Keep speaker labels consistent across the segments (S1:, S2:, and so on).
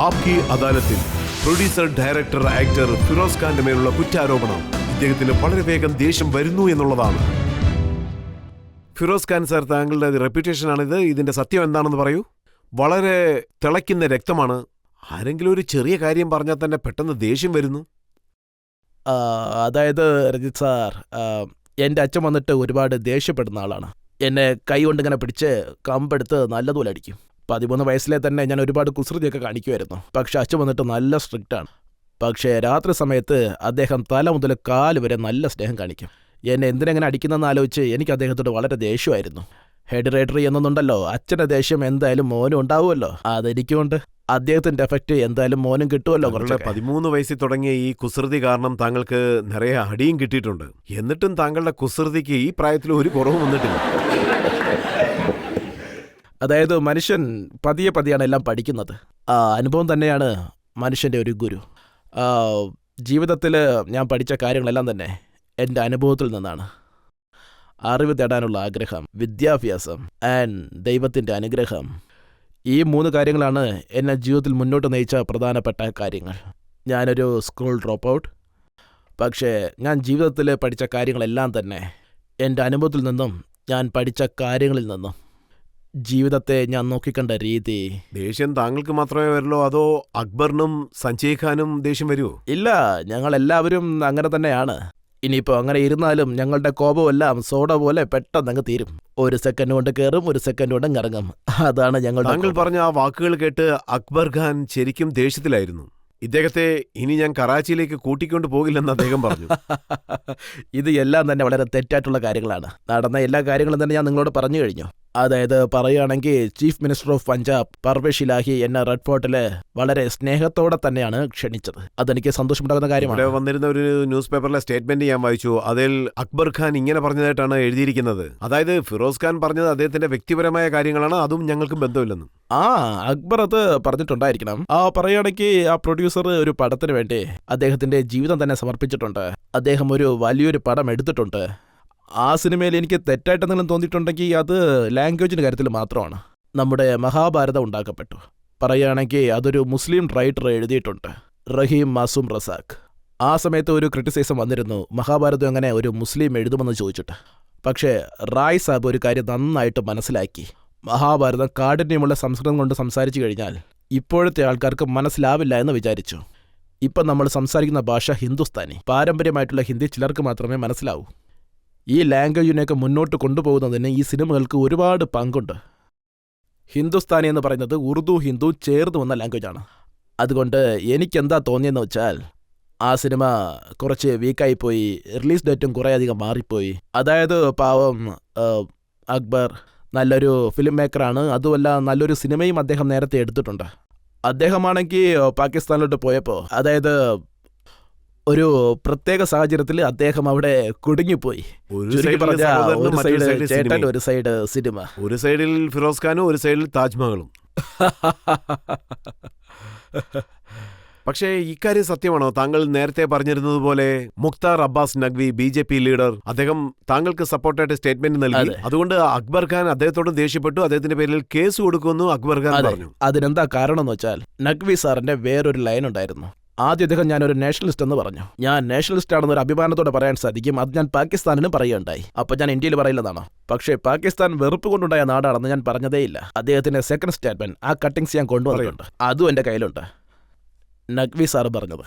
S1: ആപ്കി അദാലത്തിൽ producer, director, actor Firoz ഖാന്റെ മേലുള്ള കുറ്റാരോപണം ഇദ്ദേഹത്തിന് വളരെ വേഗം ദേഷ്യം വരുന്നു എന്നുള്ളതാണ്. ഫിറോസ് ഖാൻ സാർ, താങ്കളുടെ റെപ്യൂട്ടേഷനാണിത്. ഇതിന്റെ സത്യം എന്താണെന്ന് പറയൂ. വളരെ തിളയ്ക്കുന്ന രക്തമാണ്. ആരെങ്കിലും ഒരു ചെറിയ കാര്യം പറഞ്ഞാൽ തന്നെ പെട്ടെന്ന് ദേഷ്യം വരുന്നു.
S2: അതായത് രജിത് സാർ, എൻ്റെ അച്ഛൻ വന്നിട്ട് ഒരുപാട് ദേഷ്യപ്പെടുന്ന ആളാണ്. എന്നെ കൈ കൊണ്ടിങ്ങനെ പിടിച്ച് കമ്പെടുത്ത് നല്ലതുപോലെ അടിക്കും. 13 വയസ്സിലെ തന്നെ ഞാൻ ഒരുപാട് കുസൃതിയൊക്കെ കാണിക്കുമായിരുന്നു. പക്ഷെ അച്ഛൻ വന്നിട്ട് നല്ല സ്ട്രിക്റ്റാണ്. പക്ഷേ രാത്രി സമയത്ത് അദ്ദേഹം തല മുതൽ കാല് വരെ നല്ല സ്നേഹം കാണിക്കും. എന്നെ എന്തിനെങ്ങനെ അടിക്കുന്നതെന്ന് ആലോചിച്ച് എനിക്ക് അദ്ദേഹത്തോട് വളരെ ദേഷ്യമായിരുന്നു. ഹെഡ് റൈറ്ററി എന്നൊന്നുണ്ടല്ലോ, അച്ഛൻ്റെ ദേഷ്യം എന്തായാലും മോനും ഉണ്ടാവുമല്ലോ. അതെനിക്കുണ്ട്. അദ്ദേഹത്തിന്റെ എഫക്റ്റ് എന്തായാലും മോനും കിട്ടുമല്ലോ.
S1: 13 വയസ്സിൽ തുടങ്ങിയ ഈ കുസൃതി കാരണം താങ്കൾക്ക് നിറയെ അടിയും കിട്ടിയിട്ടുണ്ട്. എന്നിട്ടും താങ്കളുടെ കുസൃതിക്ക് ഈ പ്രായത്തിൽ ഒരു കുറവും വന്നിട്ടില്ല.
S2: അതായത് മനുഷ്യൻ പതിയെ പതിയാണ് എല്ലാം പഠിക്കുന്നത്. അനുഭവം തന്നെയാണ് മനുഷ്യൻ്റെ ഒരു ഗുരു. ജീവിതത്തിൽ ഞാൻ പഠിച്ച കാര്യങ്ങളെല്ലാം തന്നെ എൻ്റെ അനുഭവത്തിൽ നിന്നാണ്. അറിവ് തേടാനുള്ള ആഗ്രഹം, വിദ്യാഭ്യാസം ആൻഡ് ദൈവത്തിൻ്റെ അനുഗ്രഹം, ഈ 3 കാര്യങ്ങളാണ് എന്നെ ജീവിതത്തിൽ മുന്നോട്ട് നയിച്ച പ്രധാനപ്പെട്ട കാര്യങ്ങൾ. ഞാനൊരു സ്കൂൾ ഡ്രോപ്പ് ഔട്ട്. പക്ഷേ ഞാൻ ജീവിതത്തിൽ പഠിച്ച കാര്യങ്ങളെല്ലാം തന്നെ എൻ്റെ അനുഭവത്തിൽ നിന്നും, ഞാൻ പഠിച്ച കാര്യങ്ങളിൽ നിന്നും. ജീവിതത്തെ ഞാൻ നോക്കിക്കണ്ട രീതി.
S1: ദേഷ്യം താങ്കൾക്ക് മാത്രമേ വരുള്ളൂ, അതോ അക്ബറിനും സഞ്ജയ് ഖാനും ദേഷ്യം വരുമോ?
S2: ഇല്ല, ഞങ്ങളെല്ലാവരും അങ്ങനെ തന്നെയാണ്. ഇനിയിപ്പോൾ അങ്ങനെ ഇരുന്നാലും ഞങ്ങളുടെ കോപമെല്ലാം സോഡ പോലെ പെട്ടെന്ന് അങ്ങ് തീരും. 1 സെക്കൻഡ് കൊണ്ട് കയറും, 1 സെക്കൻഡ് കൊണ്ട് ഇറങ്ങും. അതാണ് ഞങ്ങളുടെ.
S1: താങ്കൾ പറഞ്ഞ ആ വാക്കുകൾ കേട്ട് അക്ബർ ഖാൻ ശരിക്കും ദേഷ്യത്തിലായിരുന്നു. ഇദ്ദേഹത്തെ ഇനി ഞാൻ കറാച്ചിയിലേക്ക് കൂട്ടിക്കൊണ്ട് പോകില്ലെന്ന് അദ്ദേഹം പറഞ്ഞു.
S2: ഇത് എല്ലാം തന്നെ വളരെ തെറ്റായിട്ടുള്ള കാര്യങ്ങളാണ്. നടന്ന എല്ലാ കാര്യങ്ങളും തന്നെ ഞാൻ നിങ്ങളോട് പറഞ്ഞു കഴിഞ്ഞു. അതായത് പറയുകയാണെങ്കിൽ chief minister of Punjab Pervaiz Elahi എന്നെ റെഡ് ഫോർട്ടില് വളരെ സ്നേഹത്തോടെ തന്നെയാണ് ക്ഷണിച്ചത്. അതെനിക്ക് സന്തോഷമുണ്ടാകുന്ന കാര്യമാണ്.
S1: ഇവിടെ വന്നിരുന്ന ഒരു ന്യൂസ് പേപ്പറിലെ സ്റ്റേറ്റ്മെന്റ് ഞാൻ വായിച്ചു. അതിൽ അക്ബർ ഖാൻ ഇങ്ങനെ പറഞ്ഞതായിട്ടാണ് എഴുതിയിരിക്കുന്നത്. അതായത് ഫിറോസ് ഖാൻ പറഞ്ഞത് അദ്ദേഹത്തിന്റെ വ്യക്തിപരമായ കാര്യങ്ങളാണ്, അതും ഞങ്ങൾക്ക് ബന്ധമില്ലെന്നും.
S2: അക്ബർ അത് പറഞ്ഞിട്ടുണ്ടായിരിക്കണം. പറയുകയാണെങ്കിൽ ആ പ്രൊഡ്യൂസർ ഒരു പടത്തിന് വേണ്ടി അദ്ദേഹത്തിന്റെ ജീവിതം തന്നെ സമർപ്പിച്ചിട്ടുണ്ട്. അദ്ദേഹം ഒരു വലിയൊരു പടം എടുത്തിട്ടുണ്ട്. ആ സിനിമയിൽ എനിക്ക് തെറ്റായിട്ട് എന്തെങ്കിലും തോന്നിയിട്ടുണ്ടെങ്കിൽ അത് ലാംഗ്വേജിൻ്റെ കാര്യത്തിൽ മാത്രമാണ്. നമ്മുടെ മഹാഭാരതം ഉണ്ടാക്കപ്പെട്ടു. പറയുകയാണെങ്കിൽ അതൊരു മുസ്ലിം റൈറ്റർ എഴുതിയിട്ടുണ്ട്, റഹീം മാസൂം റസാഖ്. ആ സമയത്ത് ഒരു ക്രിറ്റിസിസം വന്നിരുന്നു, മഹാഭാരതം എങ്ങനെ ഒരു മുസ്ലിം എഴുതുമെന്ന് ചോദിച്ചിട്ട്. പക്ഷേ റായ് സാബ് ഒരു കാര്യം നന്നായിട്ട് മനസ്സിലാക്കി. മഹാഭാരതം കാഠിന്യമുള്ള സംസ്കൃതം കൊണ്ട് സംസാരിച്ചു കഴിഞ്ഞാൽ ഇപ്പോഴത്തെ ആൾക്കാർക്ക് മനസ്സിലാവില്ല എന്ന് വിചാരിച്ചു. ഇപ്പം നമ്മൾ സംസാരിക്കുന്ന ഭാഷ ഹിന്ദുസ്ഥാനി, പാരമ്പര്യമായിട്ടുള്ള ഹിന്ദി ചിലർക്ക് മാത്രമേ മനസ്സിലാവൂ. ഈ ലാംഗ്വേജിനെയൊക്കെ മുന്നോട്ട് കൊണ്ടുപോകുന്നതിന് ഈ സിനിമകൾക്ക് ഒരുപാട് പങ്കുണ്ട്. ഹിന്ദുസ്ഥാനി എന്ന് പറയുന്നത് ഉറുദു ഹിന്ദു ചേർന്ന് വന്ന ലാംഗ്വേജാണ്. അതുകൊണ്ട് എനിക്കെന്താ തോന്നിയെന്ന് വെച്ചാൽ ആ സിനിമ കുറച്ച് വീക്കായിപ്പോയി, റിലീസ് ഡേറ്റും കുറേ അധികം മാറിപ്പോയി. അതായത് പാവം അക്ബർ നല്ലൊരു ഫിലിം മേക്കറാണ്, അതുമല്ല നല്ലൊരു സിനിമയും അദ്ദേഹം നേരത്തെ എടുത്തിട്ടുണ്ട്. അദ്ദേഹമാണെങ്കിൽ പാകിസ്ഥാനിലോട്ട് പോയപ്പോൾ, അതായത് ഒരു പ്രത്യേക സാഹചര്യത്തിൽ അദ്ദേഹം അവിടെ കുടുങ്ങിപ്പോയി.
S1: ഒരു
S2: സൈഡ് സിനിമ,
S1: ഒരു സൈഡിൽ ഫിറോസ് ഖാനും ഒരു സൈഡിൽ താജ്മഹലും. പക്ഷേ ഇക്കാര്യം സത്യമാണോ? താങ്കൾ നേരത്തെ പറഞ്ഞിരുന്നത് പോലെ മുഖ്താർ അബ്ബാസ് നഖ്വി, BJP ലീഡർ, അദ്ദേഹം താങ്കൾക്ക് സപ്പോർട്ടായിട്ട് സ്റ്റേറ്റ്മെന്റ് നൽകി. അതുകൊണ്ട് അക്ബർ ഖാൻ അദ്ദേഹത്തോട് ദേഷ്യപ്പെട്ടു, അദ്ദേഹത്തിന്റെ പേരിൽ കേസ് കൊടുക്കുമെന്ന് അക്ബർ ഖാൻ പറഞ്ഞു.
S2: അതിനെന്താ കാരണം എന്ന് വെച്ചാൽ നഖ്വി സാറിന്റെ വേറൊരു ലൈൻ ഉണ്ടായിരുന്നു. ആദ്യം അദ്ദേഹം ഞാനൊരു നാഷണലിസ്റ്റ് എന്ന് പറഞ്ഞു. ഞാൻ നാഷണലിസ്റ്റ് ആണെന്ന് ഒരു അഭിമാനത്തോടെ പറയാൻ സാധിക്കും. അത് ഞാൻ പാകിസ്ഥാനിനും പറയുകയുണ്ടായി. അപ്പൊ ഞാൻ ഇന്ത്യയിൽ പറയില്ലെന്നാണോ? പക്ഷേ പാകിസ്ഥാൻ വെറുപ്പ് കൊണ്ടുണ്ടായ നാടാണെന്ന് ഞാൻ പറഞ്ഞതേയില്ല. അദ്ദേഹത്തിന്റെ സെക്കൻഡ് സ്റ്റേറ്റ്മെന്റ്, ആ കട്ടിങ്സ് ഞാൻ കൊണ്ടുവന്നിട്ടുണ്ട്, അതും എൻ്റെ കയ്യിലുണ്ട്. നഖ്വി സാറ് പറഞ്ഞത്,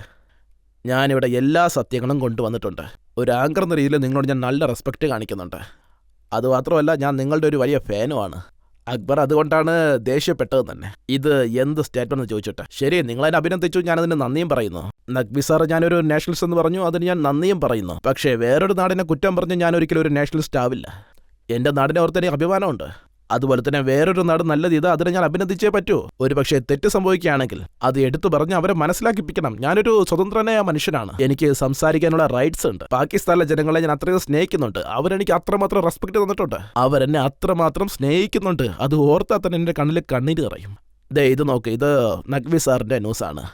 S2: ഞാനിവിടെ എല്ലാ സത്യങ്ങളും കൊണ്ടുവന്നിട്ടുണ്ട്. ഒരു ആങ്കർ എന്ന രീതിയിൽ നിങ്ങളോട് ഞാൻ നല്ല റെസ്പെക്റ്റ് കാണിക്കുന്നുണ്ട്. അതുമാത്രമല്ല, ഞാൻ നിങ്ങളുടെ ഒരു വലിയ ഫാനുമാണ്. അക്ബർ അതുകൊണ്ടാണ് ദേഷ്യപ്പെട്ടത് തന്നെ. ഇത് എന്ത് സ്റ്റേറ്റ്മെന്റ് എന്ന് ചോദിച്ചിട്ട്. ശരി, നിങ്ങളതിനെ അഭിനന്ദിച്ചു, ഞാനതിന് നന്ദിയും പറയുന്നു. നഖ്വി സാർ ഞാനൊരു നാഷണലിസ്റ്റ് എന്ന് പറഞ്ഞു, അതിന് ഞാൻ നന്ദിയും പറയുന്നു. പക്ഷേ വേറൊരു നാടിനെ കുറ്റം പറഞ്ഞ് ഞാൻ ഒരിക്കലും ഒരു നാഷണലിസ്റ്റ് ആവില്ല. എൻ്റെ നാടിനെ ഓർത്ത് എനിക്ക് അഭിമാനമുണ്ട്. അതുപോലെ തന്നെ വേറൊരു നാട് നല്ലത് ഇത്, അതിനെ ഞാൻ അഭിനന്ദിച്ചേ പറ്റൂ. ഒരു പക്ഷേ തെറ്റ് സംഭവിക്കുകയാണെങ്കിൽ അത് എടുത്തു പറഞ്ഞ് അവരെ മനസ്സിലാക്കിപ്പിക്കണം. ഞാനൊരു സ്വതന്ത്രനായ മനുഷ്യനാണ്, എനിക്ക് സംസാരിക്കാനുള്ള റൈറ്റ്സ് ഉണ്ട്. പാകിസ്ഥാനിലെ ജനങ്ങളെ ഞാൻ അത്രയും സ്നേഹിക്കുന്നുണ്ട്. അവരെനിക്ക് അത്രമാത്രം റെസ്പെക്ട് തന്നിട്ടുണ്ട്, അവരെന്നെ അത്രമാത്രം സ്നേഹിക്കുന്നുണ്ട്. അത് ഓർത്താൽ തന്നെ എൻ്റെ കണ്ണിൽ കണ്ണീര് നിറയും. ഇത് നോക്ക്, ഇത് നഖ്വി സാറിൻ്റെ ന്യൂസാണ്.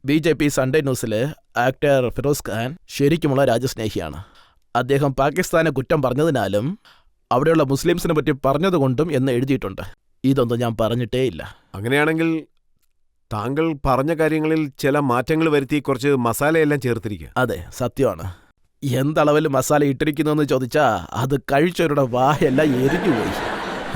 S2: BJP സൺഡേ ന്യൂസിൽ ആക്ടർ ഫിറോസ് ഖാൻ ശരിക്കുമുള്ള രാജ്യസ്നേഹിയാണ്. അദ്ദേഹം പാകിസ്ഥാനെ കുറ്റം പറഞ്ഞതിനാലും അവിടെയുള്ള മുസ്ലിംസിനെ പറ്റി പറഞ്ഞതുകൊണ്ടും എന്ന് എഴുതിയിട്ടുണ്ട്. ഇതൊന്നും ഞാൻ പറഞ്ഞിട്ടേ ഇല്ല.
S1: അങ്ങനെയാണെങ്കിൽ താങ്കൾ പറഞ്ഞ കാര്യങ്ങളിൽ ചില മാറ്റങ്ങൾ വരുത്തി കുറച്ച് മസാലയെല്ലാം ചേർത്തിരിക്കുക.
S2: അതെ, സത്യമാണ്. എന്തളവിൽ മസാല ഇട്ടിരിക്കുന്നെന്ന് ചോദിച്ചാ അത് കഴിച്ചവരുടെ വായെല്ലാം എരിഞ്ഞുപോയി.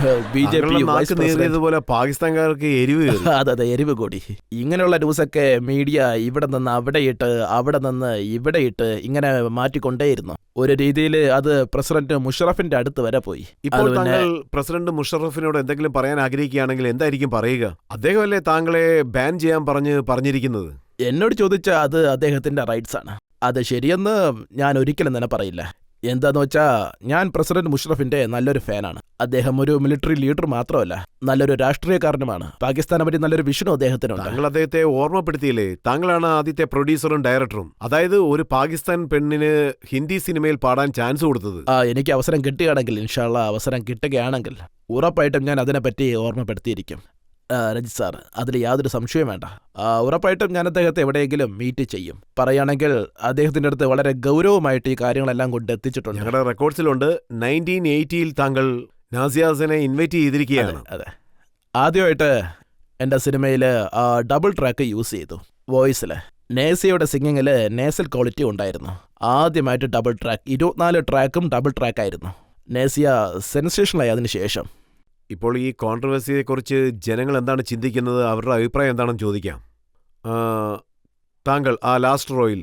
S1: താങ്കളുടെ നാക്ക് നേരിയതുപോലെ പാകിസ്ഥാൻകാർക്ക് എരിവ് കയറി.
S2: അതെ, എരിവ് കൂടി. ഇങ്ങനെയുള്ള ന്യൂസൊക്കെ മീഡിയ ഇവിടെ നിന്ന് അവിടെ ഇട്ട് അവിടെ നിന്ന് ഇവിടെ ഇട്ട് ഇങ്ങനെ മാറ്റിക്കൊണ്ടേയിരുന്നു. ഒരു രീതിയിൽ അത് പ്രസിഡന്റ് മുഷറഫിന്റെ അടുത്ത് വരെ പോയി.
S1: ഇപ്പോൾ താങ്കൾ പ്രസിഡന്റ് മുഷറഫിനോട് എന്തെങ്കിലും പറയാൻ ആഗ്രഹിക്കുകയാണെങ്കിൽ എന്തായിരിക്കും പറയുക? അദ്ദേഹമല്ലേ താങ്കളെ ബാൻ ചെയ്യാൻ പറഞ്ഞിരിക്കുന്നത്?
S2: എന്നോട് ചോദിച്ചാൽ അത് അദ്ദേഹത്തിന്റെ റൈറ്റ്സ് ആണ്. അത് ശരിയെന്ന് ഞാൻ ഒരിക്കലും തന്നെ പറയില്ല. എന്താന്ന് വെച്ചാ ഞാൻ പ്രസിഡന്റ് മുഷറഫിന്റെ നല്ലൊരു ഫാനാണ്. അദ്ദേഹം ഒരു മിലിറ്ററി ലീഡർ മാത്രമല്ല, നല്ലൊരു രാഷ്ട്രീയക്കാരനുമാണ്. പാകിസ്ഥാനെ പറ്റി നല്ലൊരു വിഷനും അദ്ദേഹത്തിനുണ്ട്.
S1: താങ്കൾ അദ്ദേഹത്തെ ഓർമ്മപ്പെടുത്തിയില്ലേ? താങ്കളാണ് ആദ്യത്തെ പ്രൊഡ്യൂസറും ഡയറക്ടറും, അതായത് ഒരു പാകിസ്ഥാൻ പെണ്ണിന് ഹിന്ദി സിനിമയിൽ പാടാൻ ചാൻസ് കൊടുത്തത്.
S2: എനിക്ക് അവസരം കിട്ടുകയാണെങ്കിൽ, ഇൻഷാല്ലാ അവസരം കിട്ടുകയാണെങ്കിൽ ഉറപ്പായിട്ടും ഞാൻ അതിനെപ്പറ്റി ഓർമ്മപ്പെടുത്തിയിരിക്കും. രഞ്ജിത്ത് സാർ, അതിൽ യാതൊരു സംശയവും വേണ്ട. ഉറപ്പായിട്ടും ഞാൻ അദ്ദേഹത്തെ എവിടെയെങ്കിലും മീറ്റ് ചെയ്യും. പറയുകയാണെങ്കിൽ അദ്ദേഹത്തിന്റെ അടുത്ത് വളരെ ഗൗരവമായിട്ട് ഈ കാര്യങ്ങളെല്ലാം കൊണ്ട് എത്തിച്ചിട്ടുണ്ട്.
S1: ഞങ്ങളുടെ റെക്കോർഡ്സിലുണ്ട് 1980 താങ്കൾ നാസിയാസിനെ ഇൻവൈറ്റ് ചെയ്തിരിക്കുകയാണ്.
S2: അതെ, ആദ്യമായിട്ട് എൻ്റെ സിനിമയിൽ ഡബിൾ ട്രാക്ക് യൂസ് ചെയ്തു. വോയിസിൽ നേസിയയുടെ സിംഗിങ്ങിൽ നേസൽ ക്വാളിറ്റി ഉണ്ടായിരുന്നു. ആദ്യമായിട്ട് ഡബിൾ ട്രാക്ക്, 24 ട്രാക്കും ഡബിൾ ട്രാക്കായിരുന്നു. നേസിയ സെൻസേഷനായി അതിന് ശേഷം.
S1: ഇപ്പോൾ ഈ കോൺട്രവേഴ്സിയെക്കുറിച്ച് ജനങ്ങൾ എന്താണ് ചിന്തിക്കുന്നത്, അവരുടെ അഭിപ്രായം എന്താണെന്ന് ചോദിക്കാം. താങ്കൾ ലാസ്റ്റ് റോയിൽ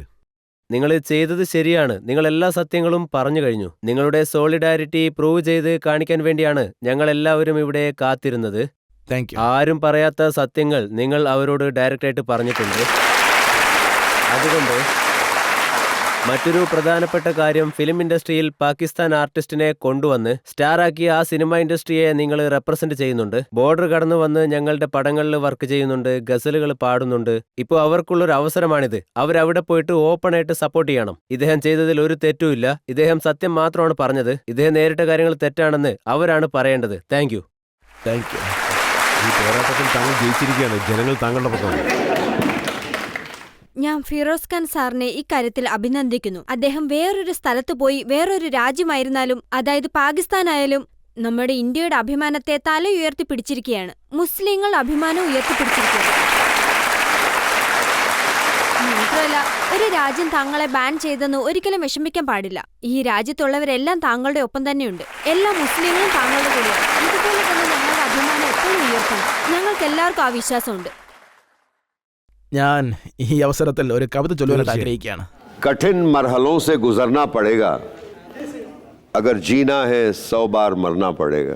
S3: നിങ്ങൾ ചെയ്തത് ശരിയാണ്. നിങ്ങൾ എല്ലാ സത്യങ്ങളും പറഞ്ഞു കഴിഞ്ഞു. നിങ്ങളുടെ സോളിഡാരിറ്റി പ്രൂവ് ചെയ്ത് കാണിക്കാൻ വേണ്ടിയാണ് ഞങ്ങൾ എല്ലാവരും ഇവിടെ കാത്തിരുന്നത്.
S2: Thank you.
S3: ആരും പറയാത്ത സത്യങ്ങൾ നിങ്ങൾ അവരോട് ഡയറക്റ്റായിട്ട് പറഞ്ഞിട്ടുണ്ട്. അതുകൊണ്ട് മറ്റൊരു പ്രധാനപ്പെട്ട കാര്യം, ഫിലിം ഇൻഡസ്ട്രിയിൽ പാകിസ്ഥാൻ ആർട്ടിസ്റ്റിനെ കൊണ്ടുവന്ന് സ്റ്റാറാക്കിയ ആ സിനിമ ഇൻഡസ്ട്രിയെ നിങ്ങൾ റെപ്രസെന്റ് ചെയ്യുന്നുണ്ട്. ബോർഡർ കടന്നു വന്ന് ഞങ്ങളുടെ പടങ്ങളിൽ വർക്ക് ചെയ്യുന്നുണ്ട്, ഗസലുകൾ പാടുന്നുണ്ട്. ഇപ്പോൾ അവർക്കുള്ളൊരു അവസരമാണിത്. അവരവിടെ പോയിട്ട് ഓപ്പൺ ആയിട്ട് സപ്പോർട്ട് ചെയ്യണം. ഇദ്ദേഹം ചെയ്തതിൽ ഒരു തെറ്റുമില്ല. ഇദ്ദേഹം സത്യം മാത്രമാണ് പറഞ്ഞത്. ഇദ്ദേഹം നേരിട്ട കാര്യങ്ങൾ തെറ്റാണെന്ന് അവരാണ് പറയേണ്ടത്. Thank you.
S2: Thank you.
S1: ഈ പോരാട്ടത്തിൽ താങ്കൾ ജയിച്ചിരിക്കുകയാണ്. ജനങ്ങൾ താങ്കളുടെ പക്കമാണ്.
S4: ഞാൻ ഫിറോസ് ഖാൻ സാറിനെ ഇക്കാര്യത്തിൽ അഭിനന്ദിക്കുന്നു. അദ്ദേഹം വേറൊരു സ്ഥലത്ത് പോയി, വേറൊരു രാജ്യമായിരുന്നാലും, അതായത് പാകിസ്ഥാനായാലും, നമ്മുടെ ഇന്ത്യയുടെ അഭിമാനത്തെ തല ഉയർത്തിപ്പിടിച്ചിരിക്കുകയാണ്. മുസ്ലിങ്ങൾ അഭിമാനം ഉയർത്തിപ്പിടിച്ചിരിക്കുകയാണ്. മാത്രമല്ല, ഒരു രാജ്യം താങ്കളെ ബാൻ ചെയ്തെന്ന് ഒരിക്കലും വിഷമിക്കാൻ പാടില്ല. ഈ രാജ്യത്തുള്ളവരെല്ലാം താങ്കളുടെ ഒപ്പം തന്നെയുണ്ട്. എല്ലാ മുസ്ലിങ്ങളും താങ്കളുടെ കൂടെയാണ്. ഇതുപോലെ തന്നെ ഞങ്ങളുടെ അഭിമാനം എപ്പോഴും ഉയർത്തണം. ഞങ്ങൾക്ക് എല്ലാവർക്കും ആ വിശ്വാസമുണ്ട്.
S2: ഞാൻ ഈ അവസരത്തിൽ ഒരു കവിത ചൊല്ലുവാനായിട്ട് ആഗ്രഹിക്കുകയാണ്.
S5: कठिन मरहलों से गुजरना पड़ेगा, अगर जीना है 100 बार मरना पड़ेगा.